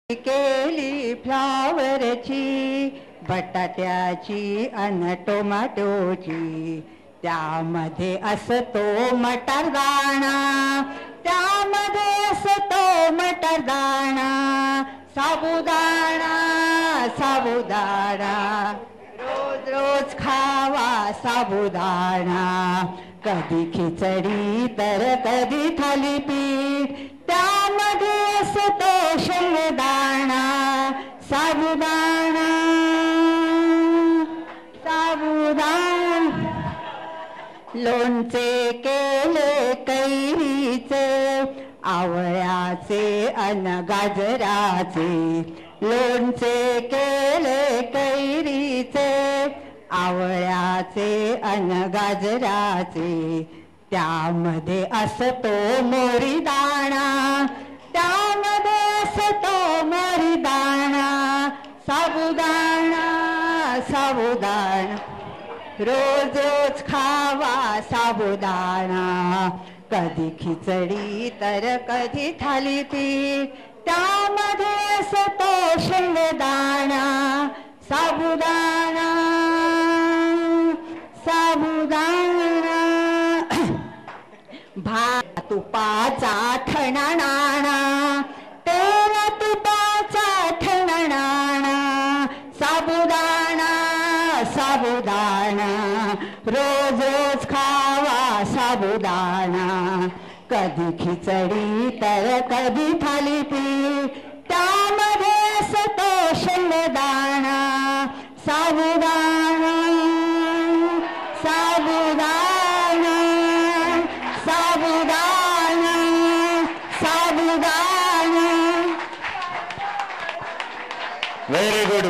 केली फ्लावरची, बटाट्याची अन टोमॅटोची, त्यामध्ये असतो मटारदाणा, त्यामध्ये असतो मटारदाणा, साबुदाणा साबुदाणा, रोज रोज खावा साबुदाणा, कधी खिचडी तर कधी थालीपीठ, त्यामध्ये असतो शेंगदाणा, साबुदाणा साबुदाणा. लोणचे केले कैरीचे, आवळ्याचे अन गाजराचे, लोणचे केले कैरीचे, आवळ्याचे अन गाजराचे, त्यामध्ये असतो मोरीदाणा, त्यामध्ये असतो मोरीदाणा, साबुदाणा साबुदाणा, रोज रोज खावा साबुदाणा, कधी खिचडी तर कधी थालीपीठ, त्यामध्ये असतो शेंगदाणा, साबुदाणा साबुदाणा. भात तुपाचा ठणणाणा, तेल तुपाचा ठणणाणा, साबुदाणा साबुदाणा, रोज रोज खावा साबुदाणा, कधी खिचडी तर कधी थालीपीठ, त्यामध्ये असतो शेंगदाणा, साबुदाणा साबुदाणा साबुदाणा साबुदाणा. Very good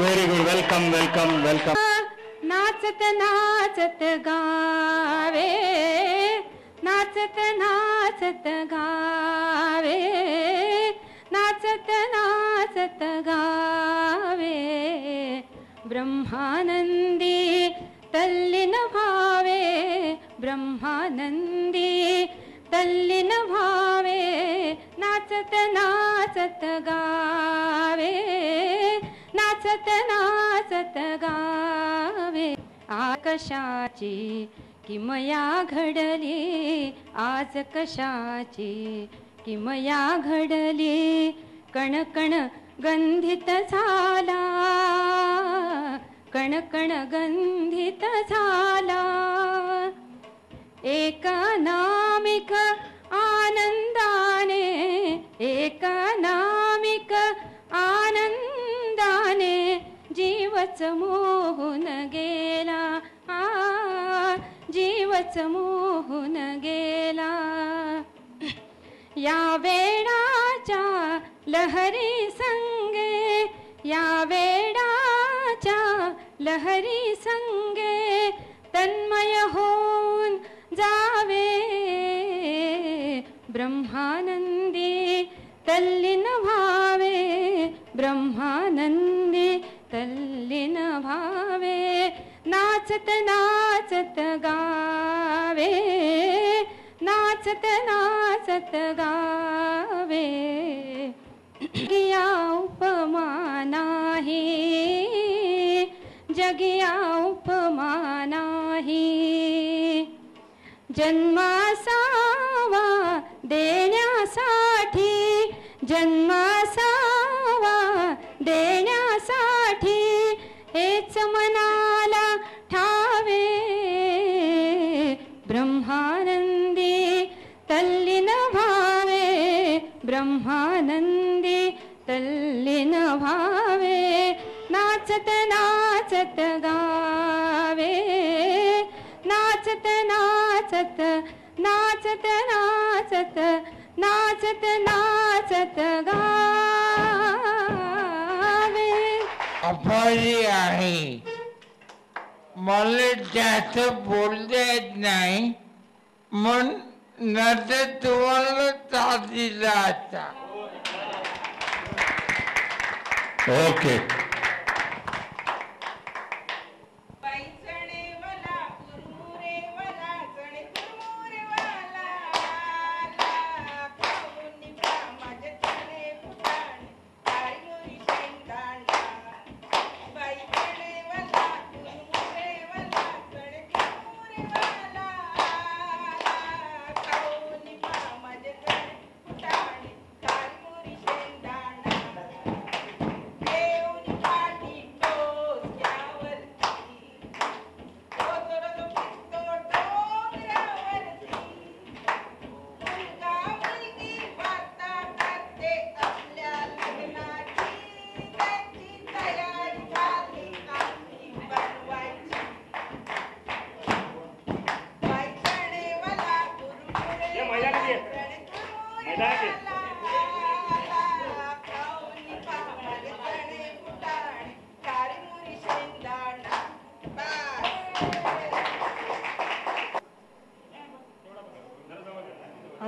welcome welcome welcome. नाचत नाचत गावे, नाचत नाचत गावे, नाचत नाचत गावे, ब्रह्मानंदी तल्लीन भावे, ब्रह्मानंदी तल्लीन भावे, नाचत नाचत गावे, नाचत नाचत गावे. आकाशाची किमया घडली, आज कशाची किमया घडली, कणकण गंधित झाला, कणकण गंधित झाला, एकानामिक आनंदाने, एकानामिक आनंदाने, जीवच मोहून गेला, जीवच मोहून गेला. या वेडाच्या लहरी संगे, या वेडाच्या लहरी संगे, तन्मय होऊन जावे, ब्रह्मानंदी तल्लीन भावे, ब्रह्मानंदी तल्लीन भावे. नाचत नाचत गावे, नाचत नाचत गावे. जगिया उपमा नाही, जगिया उपमा नाही, जन्मासावा देण्यासाठी, जन्मासावा देण्यासाठी, हेच मनाला ठावे, ब्रह्मानंदी तल्लीन भावे, ब्रह्मानंदी तल्लीन भावे. नाचत नाचत गावे, नाचत नाचत, नाचत नाचत, नाचत नाचत गावे. अपारी आहे, मला जास्त बोलता येत नाही, म्हणून नंतर तुम्हाला त्रास दिला आता. ओके.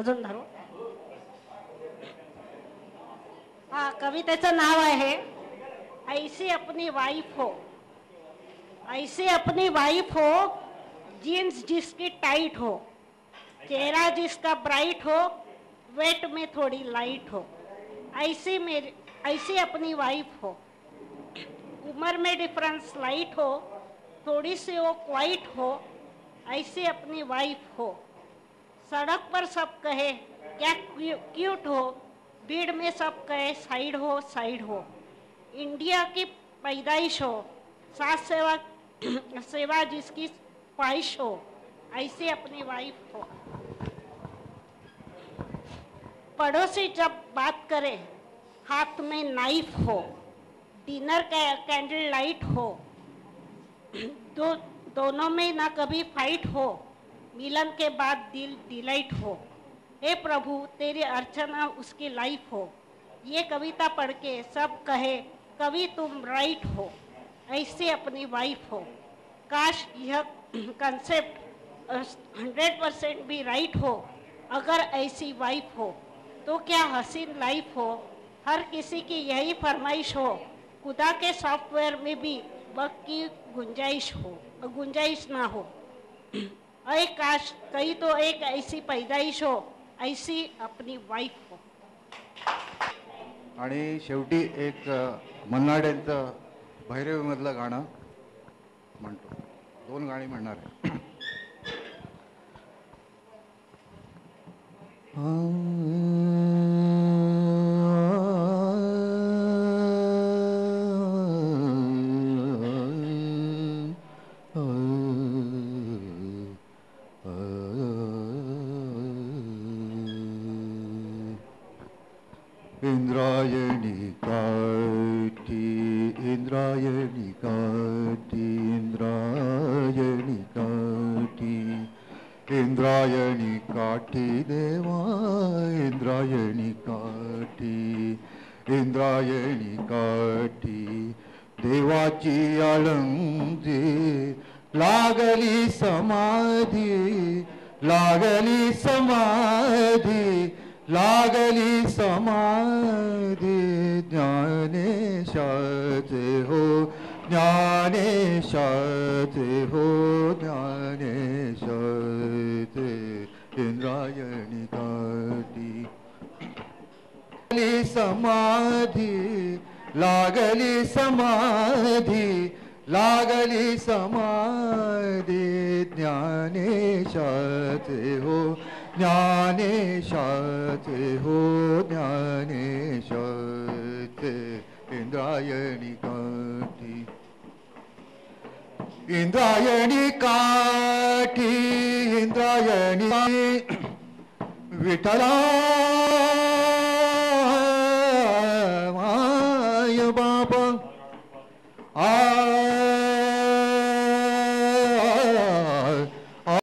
अजून धरू. हा कवितेचं नाव आहे ऐसी अपनी वाइफ हो. ऐसी अपनी वाइफ हो, जीन्स जिसकी टाइट हो, चेहरा जिसका ब्राइट हो, वेट में थोड़ी लाइट हो. ऐसी अपनी वाइफ हो. उम्र में डिफरेंस लाइट हो, थोड़ी सी वो क्वाइट हो. ऐसी अपनी वाइफ हो. सड़क पर सब कहे क्या क्यूट हो, भीड़ में सब कहे साइड हो साइड हो. इंडिया की पैदाइश हो, सास सेवा जिसकी ख्वाहिश हो. ऐसी अपनी वाइफ हो. पड़ोसी जब बात करे हाथ में नाइफ हो, डिनर कैंडल लाइट हो. दोनों में ना कभी फाइट हो, मिलन के बाद दिल डिलाइट हो. हे प्रभु तेरी अर्चना उसकी लाइफ हो. ये कविता पढ़ के सब कहे कवि तुम राइट हो. ऐसे अपनी वाइफ हो. काश यह कंसेप्ट 100% भी राइट हो. अगर ऐसी वाइफ हो तो क्या हसीन लाइफ हो. हर किसी की यही फरमाइश हो. खुदा के सॉफ्टवेयर में भी बग की गुंजाइश ना हो. अरे काश कहीं तो एक ऐसी पैदाइश हो, ऐसी अपनी वाइफ हो. आणि शेवटी एक मन्नाड्यांचं भैरवीमधलं गाणं म्हणतो. 2 गाणी म्हणणार आहे. इंद्रायणी काठी, इंद्रायणी काठी, इंद्रायणी काठी, इंद्रायणी काठी देवा, इंद्रायणी काठी, इंद्रायणी काठी. देवाची आळंदी लागली समाधी, लागली समाधी, लागली समाधी. ज्ञानेशाचे हो, ज्ञानेशाचे हो, ज्ञानेशाचे. इंद्रायणी काठी लागली समाधी, लागली समाधी, लागली समाधी. ज्ञानेशाचे हो, ज्ञानेशाचे हो, ज्ञानेशाचे. इंद्रायणी काठी, इंद्रायणी काठी, इंद्रायणी. विठ्ठला माय बाप आ